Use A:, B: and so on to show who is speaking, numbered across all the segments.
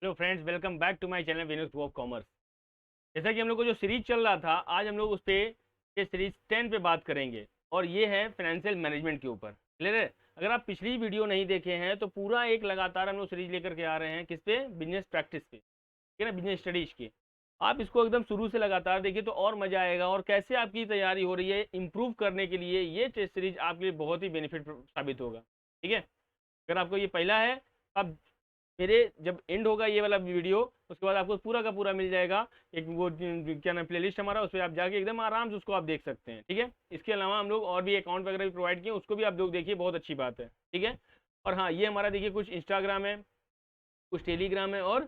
A: Hello friends, welcome back to my channel Vinod of commerce. जैसा कि हम लोग को जो सीरीज चल रहा था, आज हम लोग उस पे ये सीरीज 10 पे बात करेंगे और ये है फाइनेंशियल मैनेजमेंट के ऊपर। क्लियर है? अगर आप पिछली वीडियो नहीं देखे हैं तो पूरा एक लगातार हम लोग सीरीज लेकर के आ रहे हैं किस पे, बिजनेस प्रैक्टिस पे, ठीक है ना, बिजनेस स्टडीज की। आप इसको एकदम शुरू से लगातार देखिए तो और मजा आएगा, और कैसे आपकी तैयारी हो रही है इम्प्रूव करने के लिए ये टेस्ट सीरीज आपके लिए बहुत ही बेनिफिट साबित होगा। ठीक है, अगर आपको ये पहला है, आप मेरे जब एंड होगा ये वाला वीडियो, उसके बाद आपको पूरा का पूरा मिल जाएगा एक वो क्या नाम प्लेलिस्ट हमारा, उस पर आप जाके एकदम आराम से उसको आप देख सकते हैं। ठीक है, इसके अलावा हम लोग और भी अकाउंट वगैरह भी प्रोवाइड किए, उसको भी आप लोग देखिए, बहुत अच्छी बात है। ठीक है, और हाँ, ये हमारा देखिए कुछ इंस्टाग्राम है, कुछ टेलीग्राम है और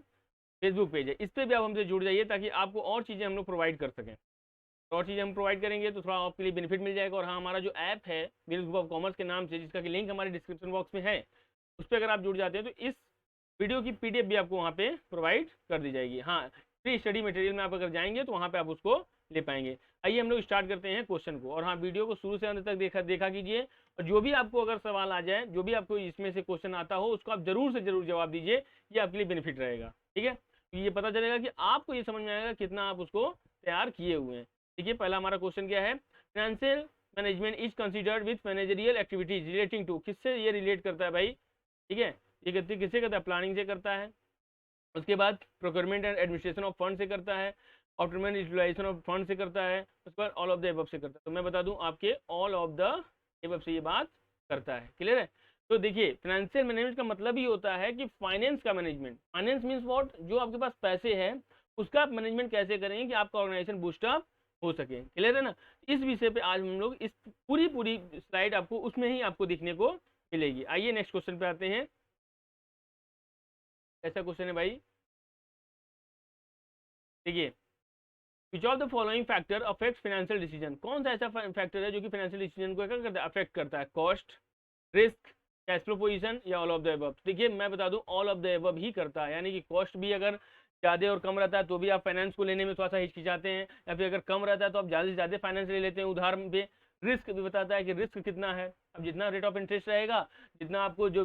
A: फेसबुक पेज है, इस पर भी आप हमसे जुड़ जाइए ताकि आपको और चीज़ें हम लोग प्रोवाइड कर सकें। तो और चीज़ें हम प्रोवाइड करेंगे तो थोड़ा आपके लिए बेनिफिट मिल जाएगा। और हाँ, हमारा जो ऐप है बिजनेस ग्रुप ऑफ कॉमर्स के नाम से, जिसका कि लिंक हमारे डिस्क्रिप्शन बॉक्स में है, उस पर अगर आप जुड़ जाते हैं तो इस वीडियो की पीडीएफ भी आपको वहाँ पे प्रोवाइड कर दी जाएगी। हाँ, फ्री स्टडी मटेरियल में आप अगर जाएंगे तो वहाँ पे आप उसको ले पाएंगे। आइए हम लोग स्टार्ट करते हैं क्वेश्चन को। और हाँ, वीडियो को शुरू से अंत तक देखा कीजिए, और जो भी आपको अगर सवाल आ जाए, जो भी आपको इसमें से क्वेश्चन आता हो, उसको आप जरूर से जरूर जवाब दीजिए, ये आपके लिए बेनिफिट रहेगा। ठीक है, ये पता चलेगा कि आपको ये समझ में आएगा कितना आप उसको तैयार किए हुए हैं। देखिए, पहला हमारा क्वेश्चन क्या है, financial management is considered with managerial activities relating to, किससे ये रिलेट करता है भाई? ठीक है, ये गति किससे करता है? प्लानिंग से करता है। उसके बाद procurement and administration of fund से करता है, ऑप्टिमल यूटिलाइजेशन ऑफ फंड से करता है, उसके बाद ऑल ऑफ द एबव से करता है। तो मैं बता दूं आपके ऑल ऑफ द एबव से ये बात करता है। क्लियर है? तो देखिए, फाइनेंशियल मैनेजमेंट का मतलब ही होता है कि फाइनेंस का मैनेजमेंट। Finance means what? जो आपके पास पैसे हैं उसका आप मैनेजमेंट कैसे करेंगे कि आपका ऑर्गेनाइजेशन बूस्टअप हो सके। क्लियर है ना? इस विषय पे आज हम लोग इस पूरी पूरी स्लाइड आपको उसमें ही आपको दिखने को मिलेगी। आइए नेक्स्ट क्वेश्चन पे आते हैं। ऐसा क्वेश्चन है भाई, देखिए, which of the following factor affect financial decision? कौन सा ऐसा फैक्टर है जो कि फाइनेंशियल डिसीजन को क्या करता है? अफेक्ट करता है। Cost, risk, cash flow position या ऑल ऑफ द अबव? देखिए, मैं बता दूं ऑल ऑफ द अबव ही करता है। यानी कि कॉस्ट भी अगर ज़्यादा और कम रहता है तो भी आप फाइनेंस को लेने में थोड़ा सा हिचकिचाते हैं, या फिर अगर कम रहता है तो आप ज़्यादा से ज़्यादा फाइनेंस ले लेते हैं उधार पे। रिस्क भी बताता है कि रिस्क कितना है। अब जितना रेट ऑफ इंटरेस्ट रहेगा, जितना आपको जो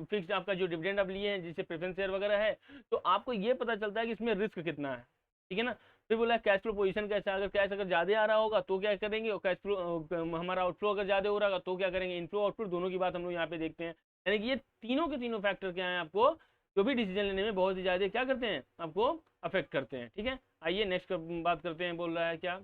A: फिक्स आपका जो डिविडेंड आप लिए हैं, जैसे प्रेफरेंस शेयर वगैरह है, तो आपको ये पता चलता है कि इसमें रिस्क कितना है। ठीक है ना? फिर बोला कैश फ्लो पोजीशन कैसा है? अगर कैश अगर ज्यादा आ रहा होगा तो क्या करेंगे, और कैश फ्लो हमारा आउटफ्लो अगर ज्यादा हो रहा होगा तो क्या करेंगे। इनफ्लो आउटफ्लो दोनों की बात हम लोग यहाँ पे देखते हैं। यानी कि ये तीनों के तीनों फैक्टर क्या है, आपको जो भी डिसीजन लेने में बहुत ही ज्यादा क्या करते हैं, आपको अफेक्ट करते हैं। ठीक है, आइए नेक्स्ट बात करते हैं। बोल रहा है क्या,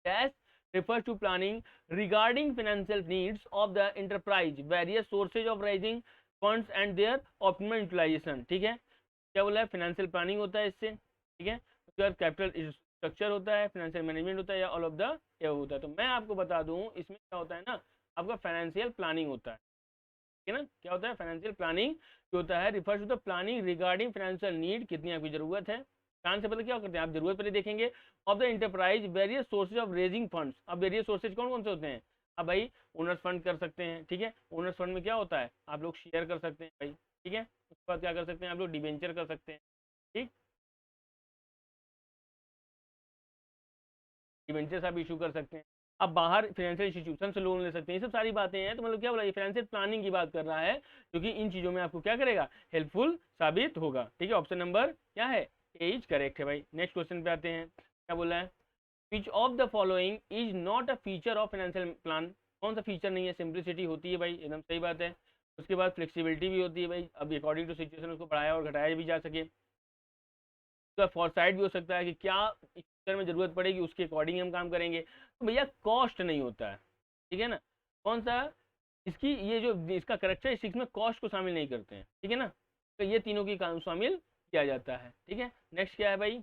A: cash refers to planning regarding financial needs of the enterprise, various sources of raising funds and their optimal utilization। ठीक है, क्या बोला है? फाइनेंशियल प्लानिंग होता है इससे। ठीक है, उसके बाद कैपिटल स्ट्रक्चर होता है, फाइनेंशियल मैनेजमेंट होता है, या ऑल ऑफ द ये होता है। तो मैं आपको बता दूं इसमें क्या होता है ना, आपका फाइनेंशियल प्लानिंग होता है। ठीक है ना? क्या होता है? फाइनेंशियल प्लानिंग जो होता है refers to the planning regarding financial need, कितनी आपकी जरूरत है। कान से पहले क्या करते हैं आप, जरूरत पहले देखेंगे। Of the enterprise various sources of raising funds. अब वेरियस सोर्सेज कौन कौन से होते हैं? अब भाई, ओनर्स फंड कर सकते हैं। ठीक है, ओनर्स फंड में क्या होता है, आप लोग शेयर कर सकते हैं भाई। ठीक है, उसके बाद क्या कर सकते हैं, आप लोग डिवेंचर कर सकते हैं। ठीक, डिवेंचर्स आप इशू कर सकते हैं। अब बाहर फाइनेंशियल इंस्टीट्यूशन से लोन ले सकते हैं। ये सब सारी बातें हैं। तो मतलब क्या बोला, ये फाइनेंशियल प्लानिंग की बात कर रहा है, जो कि इन चीज़ों में आपको क्या करेगा, हेल्पफुल साबित होगा। ठीक है, ऑप्शन नंबर क्या है, ए इज करेक्ट है भाई। नेक्स्ट क्वेश्चन पे आते हैं। क्या बोला है, which of the following is not a feature of financial plan? कौन सा फीचर नहीं है? सिंप्लिसिटी होती है भाई, एकदम सही बात है। उसके बाद फ्लेक्सिबिलिटी भी होती है भाई, अब अकॉर्डिंग टू सिचुएशन उसको बढ़ाया और घटाया भी जा सके। उसका फॉरसाइट भी हो सकता है कि क्या फ्यूचर में जरूरत पड़ेगी, उसके अकॉर्डिंग हम काम करेंगे। तो भैया कॉस्ट नहीं होता है। ठीक है ना? कौन सा, इसकी ये जो इसका करेक्टरिस्टिक्स में कॉस्ट को शामिल नहीं करते हैं। ठीक है ना? तो ये तीनों की काम शामिल किया जाता है। ठीक है, नेक्स्ट क्या है भाई,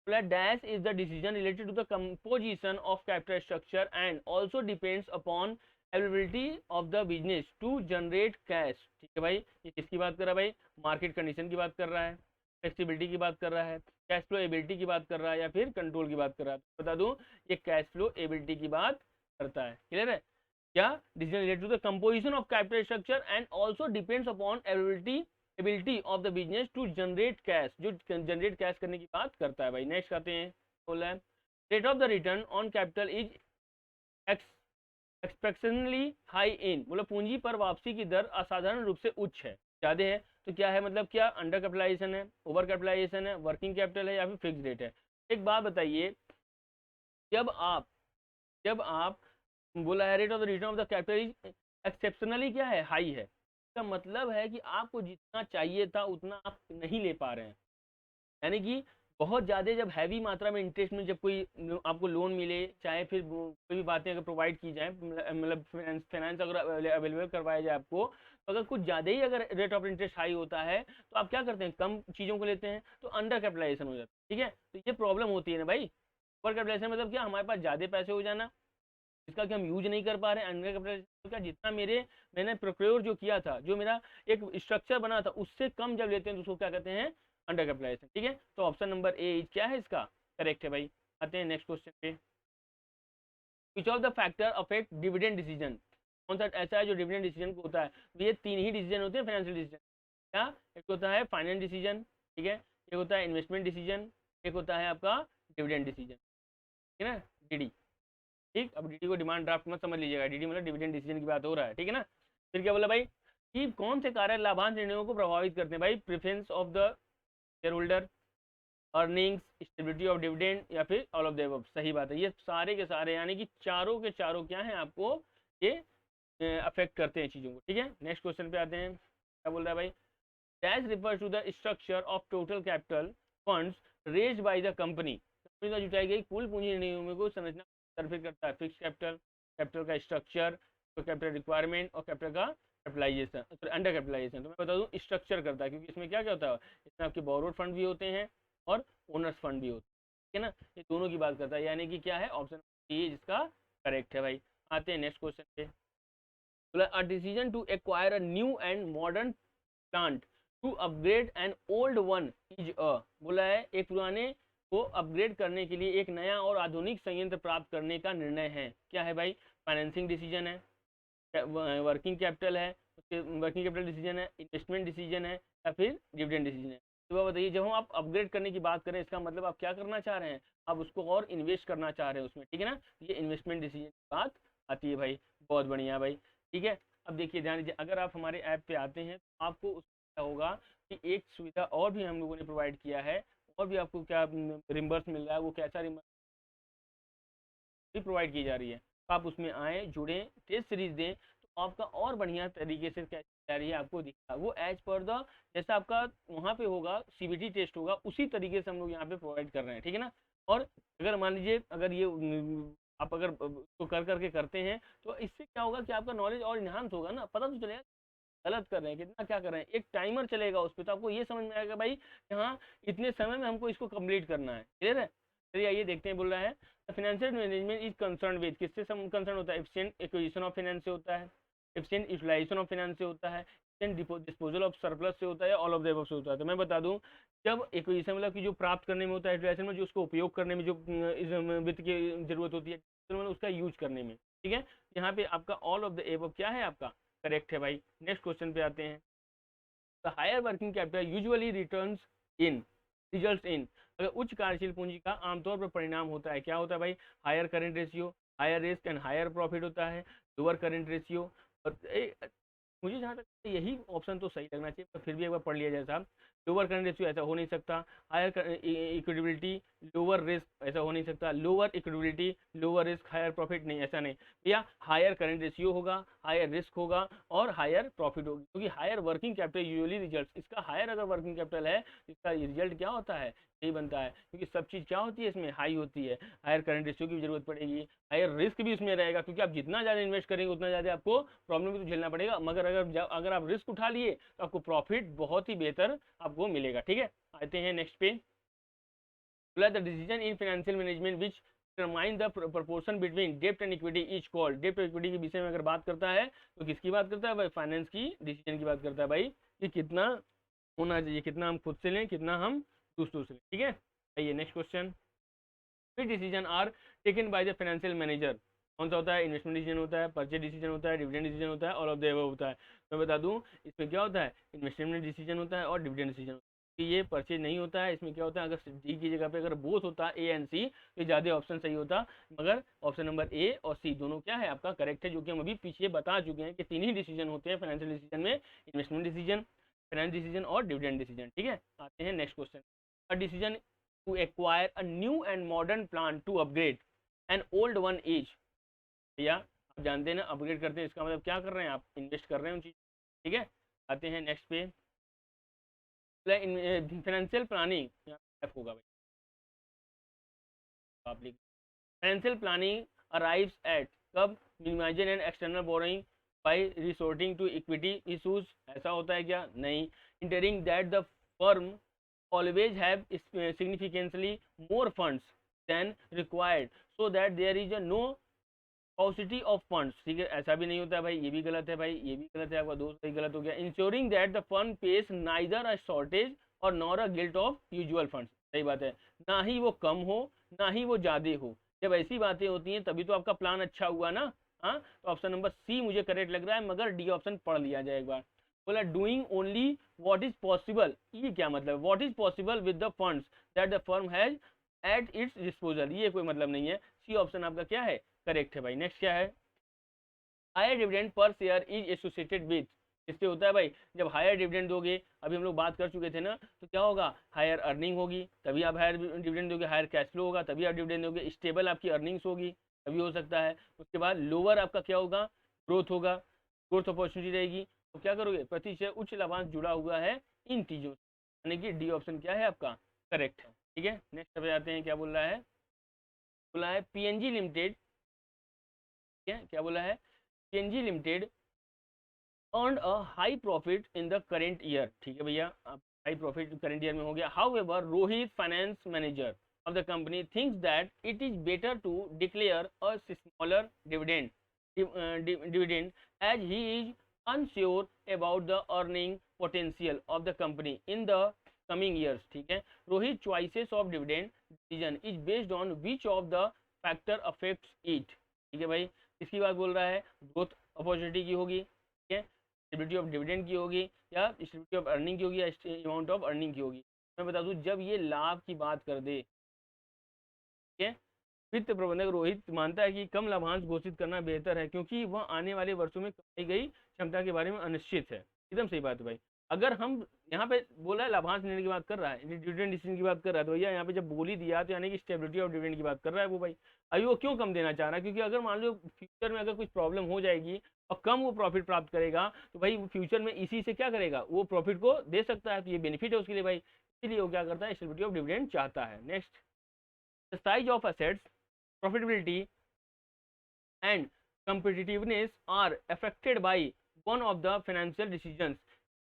A: dash is the decision related to the composition of capital structure and also depends upon availability of the business to generate cash. ठीक है भाई, ये किसकी बात कर रहा है भाई? मार्केट कंडीशन की बात कर रहा है, फ्लेक्सिबिलिटी की बात कर रहा है, कैश फ्लो एबिलिटी की बात कर रहा है, या फिर कंट्रोल की बात कर रहा है। तो बता दूं, ये कैश फ्लो एबिलिटी की बात करता है। क्लियर है? क्या decision related to the composition of capital structure and also depends upon ability of the business to generate cash, जो जनरेट कैश करने की बात करता है भाई। नेक्स्ट आते हैं, बोला है rate of the return on capital is exceptionally high in, बोला पूंजी पर वापसी की दर असाधारण रूप से उच्च है, ज्यादा है। तो क्या है, मतलब क्या अंडर कैपिटलाइजेशन है, ओवर कैपिटलाइजेशन है, वर्किंग कैपिटल है, या फिर फिक्स रेट है। एक बात बताइए, जब आप बोला है rate of the return of the capital is exceptionally क्या है, हाई है, इसका मतलब है कि आपको जितना चाहिए था उतना आप नहीं ले पा रहे हैं। यानी कि बहुत ज़्यादा जब हैवी मात्रा में इंटरेस्ट में जब कोई आपको लोन मिले, चाहे फिर कोई भी बातें अगर प्रोवाइड की जाए, मतलब फाइनेंस अगर अवेलेबल करवाया जाए आपको, तो अगर कुछ ज़्यादा ही अगर रेट ऑफ इंटरेस्ट हाई होता है तो आप क्या करते हैं, कम चीज़ों को लेते हैं, तो अंडर कैपिटलाइजेशन हो जाता है। ठीक है, तो ये प्रॉब्लम होती है ना भाई। ओवर कैपिटलाइजेशन मतलब क्या, हमारे पास ज़्यादा पैसे हो जाना जिसका कि हम यूज नहीं कर पा रहे हैं। अंडर कैपिटलाइजेशन क्या, जितना मैंने प्रोक्योर जो किया था, जो मेरा एक स्ट्रक्चर बना था, उससे कम जब लेते हैं तो उसको क्या कहते हैं, अंडर कैपिटलाइजेशन। ठीक है, तो ऑप्शन नंबर ए क्या है इसका करेक्ट है भाई। आते हैं नेक्स्ट क्वेश्चन पे। Which of the factor affect dividend decision, कौन सा ऐसा है जो डिविडेंड डिसीजन को होता है। तो ये तीन ही डिसीजन होते हैं फाइनेंशियल डिसीजन। क्या, एक होता है फाइनेंस डिसीजन, ठीक है, एक होता है इन्वेस्टमेंट डिसीजन, एक होता है आपका डिविडेंड डिसीजन। ठीक है ना, डीडी। ठीक, अब डीडी को डिमांड ड्राफ्ट मत समझ लीजिएगा, डीडी मतलब डिविडेंड डिसीजन की बात हो रहा है। ठीक है ना, फिर क्या बोला भाई कि कौन से कार्य लाभांश निर्णयों को प्रभावित करते हैं भाई, preference of the share holder, earnings, stability of dividend, या फिर ऑल ऑफ द अबव। सही बात है, ये सारे के सारे यानी कि चारों के चारों क्या है, आपको ये अफेक्ट करते हैं चीज़ों को। ठीक है, नेक्स्ट क्वेश्चन पे आते हैं। क्या बोल रहा है भाई, dash refers to the structure of total capital funds raised by the company, company द्वारा जुटाई गई कुल पूंजी नियमों को संरचना सर्फिल करता है। फिक्स कैपिटल, कैपिटल का स्ट्रक्चर, तो कैपिटल रिक्वायरमेंट, और कैपिटल का कैपिटलाइजेशन, तो अंडर कैपिटलाइजेशन। तो मैं बता दूं स्ट्रक्चर करता है, क्योंकि इसमें क्या क्या होता है, इसमें आपके बोरोड फंड भी होते हैं और ओनर्स फंड भी होते हैं। ठीक है ना, ये दोनों की बात करता है, यानी कि क्या है ऑप्शन ए जिसका करेक्ट है भाई। आते हैं नेक्स्ट क्वेश्चन पे। A decision to acquire a new and modern plant to upgrade an old one is a, बोला है एक पुराने को अपग्रेड करने के लिए एक नया और आधुनिक संयंत्र प्राप्त करने का निर्णय है। क्या है भाई, फाइनेंसिंग डिसीजन है, वर्किंग कैपिटल है, उसके वर्किंग कैपिटल डिसीजन है, इन्वेस्टमेंट डिसीजन है, या फिर डिविडेंड डिसीजन है। तो बताइए, जब हम आप अपग्रेड करने की बात करें, इसका मतलब आप क्या करना चाह रहे हैं, आप उसको और इन्वेस्ट करना चाह रहे हैं उसमें। ठीक है ना, ये इन्वेस्टमेंट डिसीजन की बात आती है भाई। बहुत बढ़िया भाई। ठीक है, अब देखिए ध्यान दीजिए, अगर आप हमारे ऐप पे आते हैं तो आपको उसका होगा कि एक सुविधा और भी हम लोगों ने प्रोवाइड किया है, और भी आपको क्या रिम्बर्स मिल रहा है, वो कैसा रिम्बर्स भी प्रोवाइड की जा रही है। तो आप उसमें आए, जुड़ें, टेस्ट सीरीज दें, तो आपका और बढ़िया तरीके से क्या जा रही है आपको दिखा, वो एज पर द जैसा आपका वहाँ पे होगा सीबीटी टेस्ट होगा, उसी तरीके से हम लोग यहाँ पे प्रोवाइड कर रहे हैं। ठीक है ना, और अगर मान लीजिए अगर ये आप अगर उसको कर करके करते हैं तो इससे क्या होगा कि आपका नॉलेज और इन्हांस होगा ना, पता तो चलेगा गलत कर रहे हैं कितना क्या कर रहे हैं। एक टाइमर चलेगा उस पर, तो आपको ये समझ में आएगा भाई कि हाँ इतने समय में हमको इसको कंप्लीट करना है। क्लियर है, चलिए आइए देखते हैं। बोल रहा है financial management is concern with, किससे कंसर्न होता है, एफिशिएंट एक्विजिशन ऑफ फाइनेंस से होता है, एफिशिएंट यूटिलाइजेशन ऑफ फाइनेंस से होता है, एफिशिएंट डिस्पोजल ऑफ सरप्लस से होता है, ऑल ऑफ द अबव से होता है। तो मैं बता दूं, जब एक्विजिशन मतलब कि जो प्राप्त करने में होता है, यूटिलाइजेशन में जो उसको उपयोग करने में जो वित्त की जरूरत होती है, तो उसका यूज करने में। ठीक है, यहाँ पे आपका ऑल ऑफ द अबव क्या है आपका करेक्ट है भाई। नेक्स्ट क्वेश्चन पे आते हैं। The higher working capital usually returns in results in, अगर उच्च कार्यशील पूंजी का आमतौर पर परिणाम होता है, क्या होता है भाई, higher current ratio, higher risk and higher profit होता है, लोअर करंट रेशियो। और मुझे जहाँ तक यही ऑप्शन तो सही लगना चाहिए, पर फिर भी एक बार पढ़ लिया जाए साहब। लोअर करंट रेशियो ऐसा हो नहीं सकता, हायर इक्विटेबिलिटी लोअर रिस्क ऐसा हो नहीं सकता, lower equitability lower risk higher profit नहीं, ऐसा नहीं भैया। हायर करंट रेशियो होगा, हायर रिस्क होगा, और हायर प्रॉफिट होगी, क्योंकि higher working capital usually result, इसका हायर अगर वर्किंग कैपिटल है इसका रिजल्ट क्या होता है, यही बनता है, क्योंकि सब चीज़ क्या होती है इसमें हाई होती है। हायर करंट रेशियो की भी जरूरत पड़ेगी, हायर रिस्क भी इसमें रहेगा, क्योंकि आप जितना ज़्यादा इन्वेस्ट करेंगे उतना ज़्यादा आपको प्रॉब्लम भी तो झेलना पड़ेगा, मगर अगर आप रिस्क उठा लिए तो आपको प्रॉफिट बहुत ही बेहतर आपको मिलेगा। ठीक है, आते हैं नेक्स्ट पे। The decision in financial management which determine the proportion between डेप्ट एंड इक्विटी इज कॉल्ड, डेप्ट और इक्विटी के विषय में अगर बात करता है तो किसकी बात करता है भाई, फाइनेंस की डिसीजन की बात करता है भाई, कि कितना होना चाहिए, कितना हम खुद से लें, कितना हम दूसरों से लें। ठीक है, आइए next question. Which decision are taken by the financial manager, कौन सा होता है, इन्वेस्टमेंट डिसीजन होता है, परचेज डिसीजन होता है, डिविडेंड डिसीजन होता है, ऑल ऑफ द अबव होता है। मैं बता दूं इसमें क्या होता है, इन्वेस्टमेंट डिसीजन होता है और डिविडेंड डिसीजन होता है। कि ये परचेज नहीं होता है, इसमें क्या होता है, अगर डी की जगह पे अगर बोथ होता ए एंड सी तो ज़्यादा ऑप्शन सही होता, मगर ऑप्शन नंबर ए और सी दोनों क्या है आपका करेक्ट है, जो कि हम अभी पीछे बता चुके हैं कि तीन ही डिसीजन होते हैं फाइनेंशियल डिसीजन में, इन्वेस्टमेंट डिसीजन, फाइनेंस डिसीजन और डिविडेंड डिसीजन। ठीक है, आते हैं next question. A decision to acquire a new and modern plan to upgrade an old one is, भैया आप जानते हैं ना अपग्रेड करते हैं इसका मतलब क्या कर रहे हैं, आप इन्वेस्ट कर रहे हैं उन चीज। ठीक है, आते हैं नेक्स्ट पे। फाइनेंशियल प्लानिंग होगा भाई, आप लिख फाइनेंशियल प्लानिंग अराइव्स एट कब, minimizing and external borrowing by resorting to equity issues, ऐसा होता है क्या, नहीं। Entering that the firm always have significantly more funds than required so that there is a no paucity of funds। ठीक है, ऐसा भी नहीं होता है भाई, ये भी गलत है भाई, ये भी गलत है, आपका दोस्त सही गलत हो गया। Ensuring that the firm faces neither a shortage or nor a glut of usual funds, सही बात है, ना ही वो कम हो ना ही वो ज़्यादा हो। जब ऐसी बातें होती हैं तभी तो आपका प्लान अच्छा हुआ ना। हाँ, तो ऑप्शन नंबर सी मुझे करेक्ट लग रहा है, मगर डी ऑप्शन पढ़ लिया जाए एक बार। बोला doing only what is possible, ये क्या मतलब, what is possible with the funds that the firm has at its disposal, ये कोई मतलब नहीं है। सी ऑप्शन आपका क्या है, करेक्ट है भाई। नेक्स्ट क्या है, higher dividend per share is associated with, इससे होता है भाई जब हायर डिविडेंड दोगे, अभी हम लोग बात कर चुके थे ना, तो क्या होगा, हायर अर्निंग होगी तभी आप हायर डिविडेंड दोगे, हायर कैश फ्लो होगा तभी आप डिविडेंड दोगे, स्टेबल आपकी अर्निंग्स होगी तभी हो सकता है। उसके बाद लोअर आपका क्या होगा, ग्रोथ होगा, ग्रोथ अपॉर्चुनिटी रहेगी, तो क्या करोगे, प्रतिशत उच्च लाभांश जुड़ा हुआ है इन चीज़ों से, यानी कि डी ऑप्शन क्या है आपका, करेक्ट है। ठीक है, नेक्स्ट पे आते हैं, क्या बोल रहा है, बोला है पीएनजी लिमिटेड, क्या बोला है, PNG limited earned a high profit in the current year। ठीक है भैया, अब हाई प्रॉफिट करंट ईयर में हो गया। However, Rohit, finance manager of the company, thinks that it is better to declare a smaller dividend as he is unsure about the earning potential of the company in the coming years। ठीक है, Rohit choices of dividend decision is based on which of the factor affects it। ठीक है भाई, इसकी बात बोल रहा है, ग्रोथ अपॉर्चुनिटी की होगी, ठीक है, स्टेबिलिटी ऑफ डिविडेंड की होगी, या स्टेबिलिटी ऑफ अर्निंग की होगी, या अमाउंट ऑफ अर्निंग की होगी। मैं बता दूं, जब ये लाभ की बात कर दे, ठीक है, वित्त प्रबंधक रोहित मानता है कि कम लाभांश घोषित करना बेहतर है क्योंकि वह आने वाले वर्षों में कमाई गई क्षमता के बारे में अनिश्चित है। एकदम सही बात है भाई। अगर हम यहाँ पे बोला है लाभांश निर्णय की बात कर रहा है, डिविडेंड डिसीजन की बात कर रहा है, तो भैया यहाँ पे जब बोल ही दिया तो यानी कि स्टेबिलिटी ऑफ डिविडेंड की बात कर रहा है वो भाई। अभी वो क्यों कम देना चाह रहा है, क्योंकि अगर मान लो फ्यूचर में अगर कुछ प्रॉब्लम हो जाएगी और कम वो प्रॉफिट प्राप्त करेगा, तो भाई फ्यूचर में इसी से क्या करेगा, वो प्रॉफिट को दे सकता है, तो ये बेनिफिट है उसके लिए भाई, इसलिए वो क्या करता है, स्टेबिलिटी ऑफ डिविडेंड चाहता है। Next, the size of assets, profitability and competitiveness are affected by one of the financial decisions,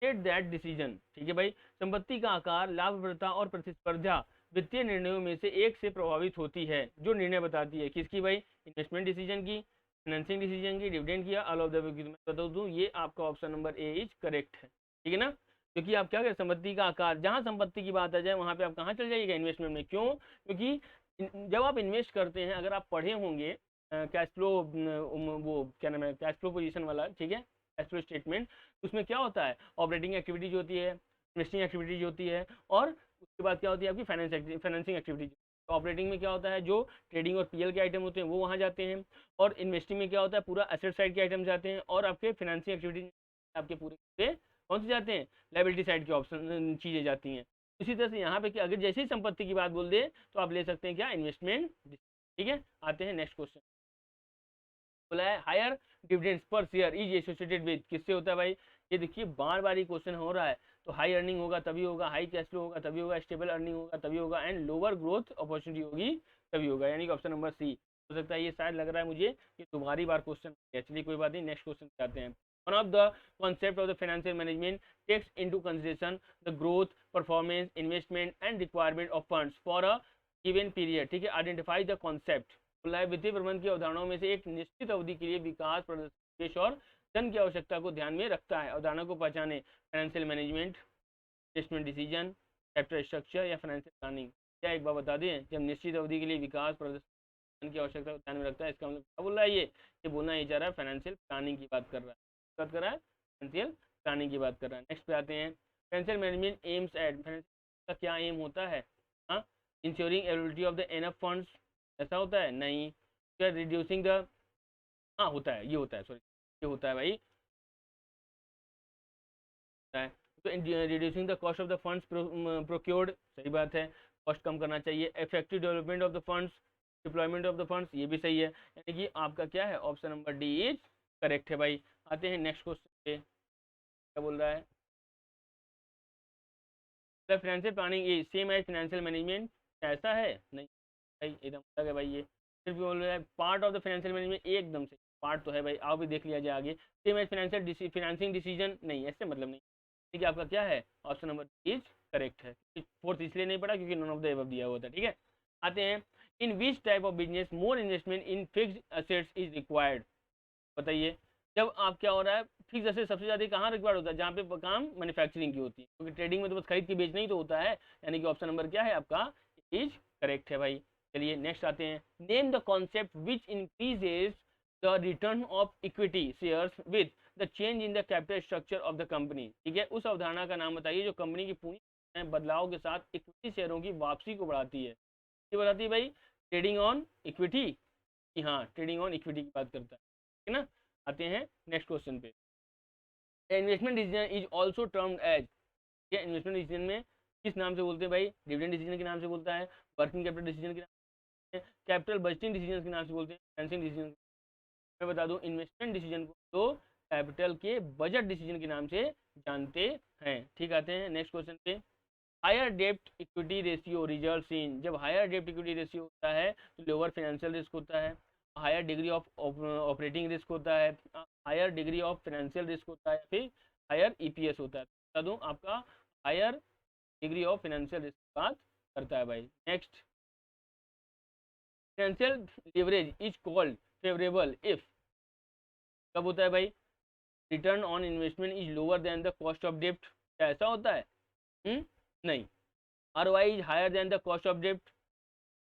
A: state that decision। ठीक है भाई, संपत्ति का आकार, लाभप्रदता और प्रतिस्पर्धा वित्तीय निर्णयों में से एक से प्रभावित होती है, जो निर्णय बताती है किसकी भाई, इन्वेस्टमेंट डिसीजन की, फाइनेंसिंग डिसीजन की, डिविडेंड की, या ऑल ऑफ द अबव की। मैं बता दूं ये आपका option number A is correct है। ठीक है ना, क्योंकि आप क्या करें, संपत्ति का आकार, जहां संपत्ति की बात आ जाए वहां पे आप कहाँ चल जाइएगा, इन्वेस्टमेंट में। क्यों, क्योंकि जब आप इन्वेस्ट करते हैं, अगर आप पढ़े होंगे कैश फ्लो, वो क्या नाम है, कैश फ्लो पोजीशन वाला, ठीक है, कैश फ्लो स्टेटमेंट, उसमें क्या होता है, ऑपरेटिंग एक्टिविटीज होती है, इन्वेस्टिंग एक्टिविटीज होती है, और उसके बाद क्या होती है आपकी फाइनेंसिंग एक्टिविटीज। ऑपरेटिंग में क्या होता है, जो ट्रेडिंग और पीएल के आइटम होते हैं वो वहाँ जाते हैं, और इन्वेस्टिंग में क्या होता है, पूरा एसेट साइड के आइटम जाते हैं, और आपके फाइनेंसिंग एक्टिविटीज आपके पूरे कौन से जाते हैं, लाइबिलिटी साइड के ऑप्शन चीज़ें जाती हैं। इसी तरह से यहाँ पे अगर जैसे ही संपत्ति की बात बोल दे तो आप ले सकते हैं क्या, इन्वेस्टमेंट। ठीक है, आते हैं नेक्स्ट क्वेश्चन। बोला है हायर डिविडेंड्स पर शेयर इज एसोसिएटेड विद, किससे होता है भाई, ये देखिए बार बार ये क्वेश्चन हो रहा है, तो हाई अर्निंग होगा तभी होगा, हाई कैश फ्लो होगा तभी होगा, स्टेबल अर्निंग होगा तभी होगा, एंड लोअर ग्रोथ अपॉर्चुनिटी होगी तभी होगा, यानी कि ऑप्शन नंबर सी हो सकता है। ये शायद लग रहा है मुझे कि तुम्हारी बार क्वेश्चन, एक्चुअली कोई बात नहीं, नेक्स्ट क्वेश्चन जाते हैं। One of the concept of the financial management takes into consideration the growth, performance, investment and requirement of funds for a given period। ठीक है, identify the concept। बोला है वित्तीय प्रबंधन की अवधारणाओं में से एक निश्चित अवधि के लिए विकास, प्रदर्शन और धन की आवश्यकता को ध्यान में रखता है। अवधारणा को पहचाने, financial management, investment decision, capital structure या फाइनेंशियल प्लानिंग। क्या एक बार बता दें, जब निश्चित अवधि के लिए विकास, प्रदर्शन की आवश्यकता को ध्यान में रखता है, इसका मतलब क्या बोल रहा है, ये बोलना ही चाह रहा है फाइनेंशियल प्लानिंग की बात कर रहा है, बात कर रहा है फाइनेंशियल प्लानिंग की बात कर रहा है। नेक्स्ट पे आते हैं, फाइनेंशियल मैनेजमेंट एम्स एट, का क्या एम होता है, हाँ, ensuring ability of the enough funds, ऐसा होता है, नहीं। क्या रिड्यूसिंग द, हाँ होता है, ये होता है, सॉरी ये होता है भाई, तो reducing the cost of the funds procured, सही बात है, कॉस्ट कम करना चाहिए। Effective development of the funds, deployment of the funds, ये भी सही है, यानी कि आपका क्या है, option number D is correct है भाई। आते हैं नेक्स्ट क्वेश्चन पे, क्या बोल रहा है, financial planning is same as financial management, ऐसा है नहीं भाई, एकदम अलग है भाई। ये सिर्फ बोल रहा है part of the financial management, एकदम से पार्ट तो है भाई, आओ भी देख लिया जाए आगे। Same as financial financing decision, नहीं ऐसे मतलब नहीं। ठीक है, आपका क्या है, ऑप्शन नंबर इज करेक्ट है। फोर्थ इसलिए नहीं पड़ा क्योंकि नॉन ऑफ द एबव दिया हुआ था। ठीक है, आते हैं, in which type of business more investment in fixed assets is required, बताइए। जब आप क्या हो रहा है, फिक्स एसेट सबसे ज़्यादा कहाँ रिक्वायर्ड होता है, जहाँ पे काम मैन्युफैक्चरिंग की होती है, क्योंकि ट्रेडिंग में तो बस खरीद के बेचना ही तो होता है, यानी कि ऑप्शन नंबर क्या है आपका, इज करेक्ट है भाई। चलिए नेक्स्ट आते हैं, name the concept which increases the return of equity shares with the change in the capital structure of the company. ठीक है, उस अवधारणा का नाम बताइए जो कंपनी की पूरी बदलाव के साथ इक्विटी शेयरों की वापसी को बढ़ाती है। ये बताती है भाई, ट्रेडिंग ऑन इक्विटी, कि हाँ ट्रेडिंग ऑन इक्विटी की बात करता है, ठीक है ना। आते हैं नेक्स्ट क्वेश्चन पे, investment decision is also termed as, क्या इन्वेस्टमेंट डिसीजन में किस नाम से बोलते हैं भाई, डिविडेंड डिसीजन के नाम से बोलता है, वर्किंग कैपिटल डिसीजन के नाम से, कैपिटल बजटिंग डिसीजन के नाम से बोलते हैं, फाइनेंसिंग डिसीजन। मैं बता दूं, इन्वेस्टमेंट डिसीजन को तो कैपिटल के बजट डिसीजन के नाम से जानते हैं। ठीक, आते हैं नेक्स्ट क्वेश्चन पे, हायर डेप्ट इक्विटी रेशियो रिजल्ट्स इन, जब हायर डेप्ट इक्विटी रेशियो होता है तो लोअर फाइनेंशियल रिस्क होता है, higher degree of operating risk होता है, higher degree of financial risk होता है, फिर हायर ईपीएस होता है। बता दूं आपका higher degree of financial risk बात करता है भाई। Next, financial leverage is called favourable if, कब होता है भाई, return on investment is lower than the cost of डेप्ट, क्या ऐसा होता है, नहीं, ROI is higher than the cost of डेप्ट,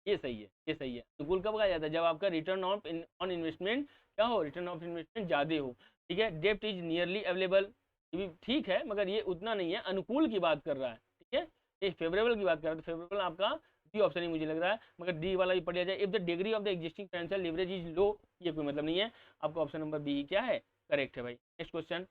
A: ये सही है, ये सही है। अनुकूल कब कहा जाता है, जब आपका रिटर्न ऑन इन्वेस्टमेंट क्या हो, रिटर्न ऑफ इन्वेस्टमेंट ज़्यादा हो। ठीक है, डेप्ट इज नियरली अवेलेबल, ये भी ठीक है मगर ये उतना नहीं है, अनुकूल की बात कर रहा है। ठीक है, ये फेवरेबल की बात कर रहा है, तो फेवरेबल आपका डी ऑप्शन ही मुझे लग रहा है, मगर डी वाला भी पढ़ लिया जाए। If the degree of the existing financial leverage is low, ये कोई मतलब नहीं है, आपका ऑप्शन नंबर बी क्या है, करेक्ट है भाई। नेक्स्ट क्वेश्चन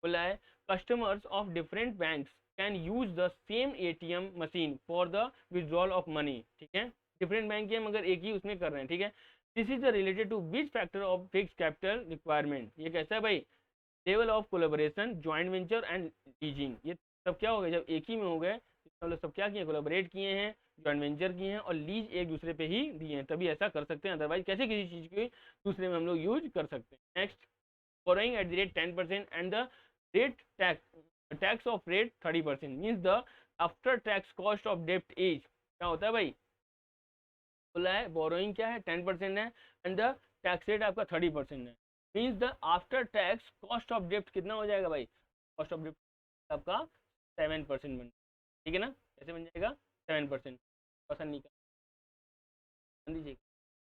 A: बोला है, customers of different banks can use the same ATM machine for the withdrawal of money. ठीक है, डिफरेंट बैंक के मगर एक ही उसमें कर रहे हैं। ठीक है, this is the related to which factor of fix capital requirement, ये कैसा है भाई, level of collaboration, joint venture and leasing. ये सब क्या हो गए, जब एक ही में हो गए तो मतलब सब क्या किए, कोलेबोरेट किए हैं, ज्वाइंट वेंचर किए हैं और लीज एक दूसरे पे ही दिए हैं, तभी ऐसा कर सकते हैं, अदरवाइज कैसे किसी चीज़ की दूसरे में हम लोग यूज कर सकते हैं। Next, borrowing at the rate 10% and the rate tax of rate 30% means the after tax cost of डेप्ट इज, क्या होता है भाई, बोला है बोरोइंग क्या है 10% है एंड द टैक्स रेट आपका 30% है, means the after tax cost of डेप्ट कितना हो जाएगा भाई, कॉस्ट ऑफ डेप्ट आपका 7% बन, ठीक है ना, कैसे बन जाएगा 7%, पसंद निकाल दीजिए,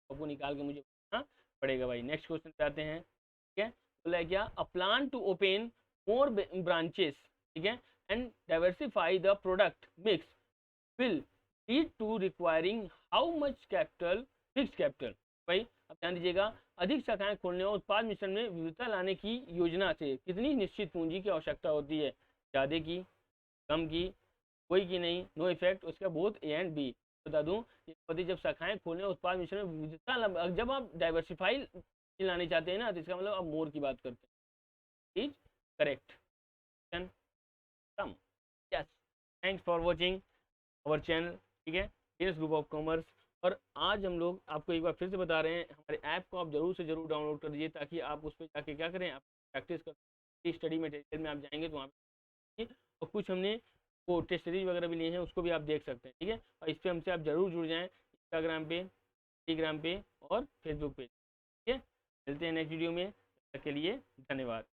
A: आपको निकाल के मुझे बताना पड़ेगा भाई। नेक्स्ट क्वेश्चन पे आते हैं। ठीक है, बोला है क्या, a plan to open more branches, ठीक है, and diversify the product mix will lead to requiring how much capital, fix capital. भाई अब ध्यान दीजिएगा, अधिक शाखाएं खोलने और उत्पाद मिश्रण में विविधता लाने की योजना से कितनी निश्चित पूंजी की आवश्यकता होती है, ज़्यादा की, कम की, कोई की नहीं, नो इफेक्ट, उसका बोथ ए एंड बी। बता दूं, ये जब शाखाएं खोलने और उत्पाद मिश्रण में विविधता, जब आप डाइवर्सिफाई लाने चाहते हैं ना, तो इसका मतलब आप मोर की बात करते हैं, is correct, come, yes. Thanks for watching our channel. ठीक है, बिजनेस ग्रुप ऑफ कॉमर्स, और आज हम लोग आपको एक बार फिर से बता रहे हैं, हमारे ऐप को आप जरूर से जरूर डाउनलोड कर दीजिए, ताकि आप उस पर जाके क्या करें, आप प्रैक्टिस कर, स्टडी मटेरियल में आप जाएंगे तो वहाँ पे, और कुछ हमने वो टेस्ट सीरीज वगैरह भी लिए हैं, उसको भी आप देख सकते हैं। ठीक है, और इस पर हमसे आप जरूर जुड़ जाएँ, इंस्टाग्राम पे, टेलीग्राम पे और फेसबुक पे। ठीक है, मिलते हैं नेक्स्ट वीडियो में, तब तक के लिए धन्यवाद।